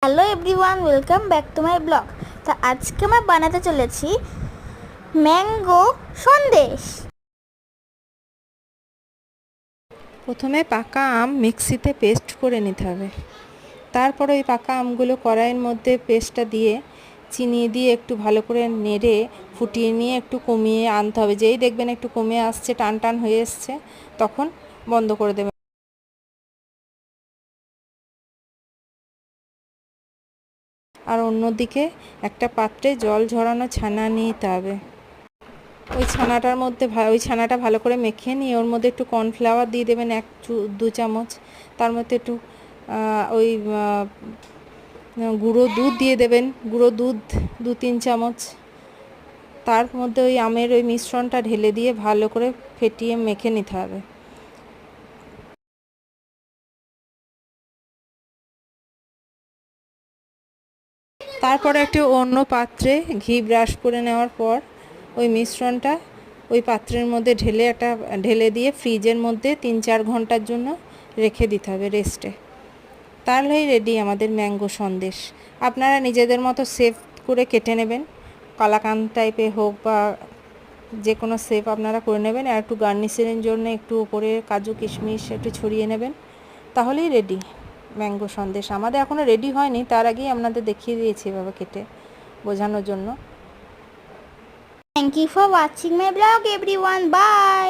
Hello everyone, welcome back to my blog. তা আজকে আমরা বানাতে চলেছি ম্যাঙ্গো সন্দেশ। প্রথমে পাকা আম মিক্সিতে পেস্ট করে নিতে হবে। তারপর ওই পাকা আমগুলো কড়াইয়ের মধ্যে পেস্টটা দিয়ে চিনি দিয়ে একটু ভালো করে নেড়ে ফুটিয়ে নিয়ে একটু কমিয়ে আনতে হবে। যেই দেখবেন একটু কমে আসছে, টান টান হয়ে এসছে, তখন বন্ধ করে দেবেন। আর অন্যদিকে একটা পাত্রে জল ঝরানো ছানা নিতে হবে। ওই ছানাটা ভালো করে মেখে নিয়ে ওর মধ্যে একটু কর্নফ্লাওয়ার দিয়ে দেবেন, 1-2 চামচ। তার মধ্যে একটু ওই গুঁড়ো দুধ দিয়ে দেবেন, গুঁড়ো দুধ 2-3 চামচ। তার মধ্যে ওই আমের ওই মিশ্রণটা ঢেলে দিয়ে ভালো করে ফেটিয়ে মেখে নিতে হবে। তারপরে একটি অন্য পাত্রে ঘি ব্রাশ করে নেওয়ার পর ওই মিশ্রণটা ওই পাত্রের মধ্যে ঢেলে দিয়ে ফ্রিজের মধ্যে 3-4 ঘন্টার জন্য রেখে দিতে হবে রেস্টে। তাহলেই রেডি আমাদের ম্যাঙ্গো সন্দেশ। আপনারা নিজেদের মতো শেপ করে কেটে নেবেন, কালাকাঁদ টাইপে হোক বা যে কোনো শেপ আপনারা করে নেবেন। আর একটু গার্নিশিংয়ের জন্য একটু উপরে কাজু কিশমিশ একটু ছড়িয়ে নেবেন, তাহলেই রেডি ম্যাঙ্গো সন্দেশ। আমাদের এখনও রেডি হয়নি, তার আগেই আপনাদের দেখিয়ে দিয়েছি এভাবে কেটে বোঝানোর জন্য। Thank you for watching my blog everyone, by.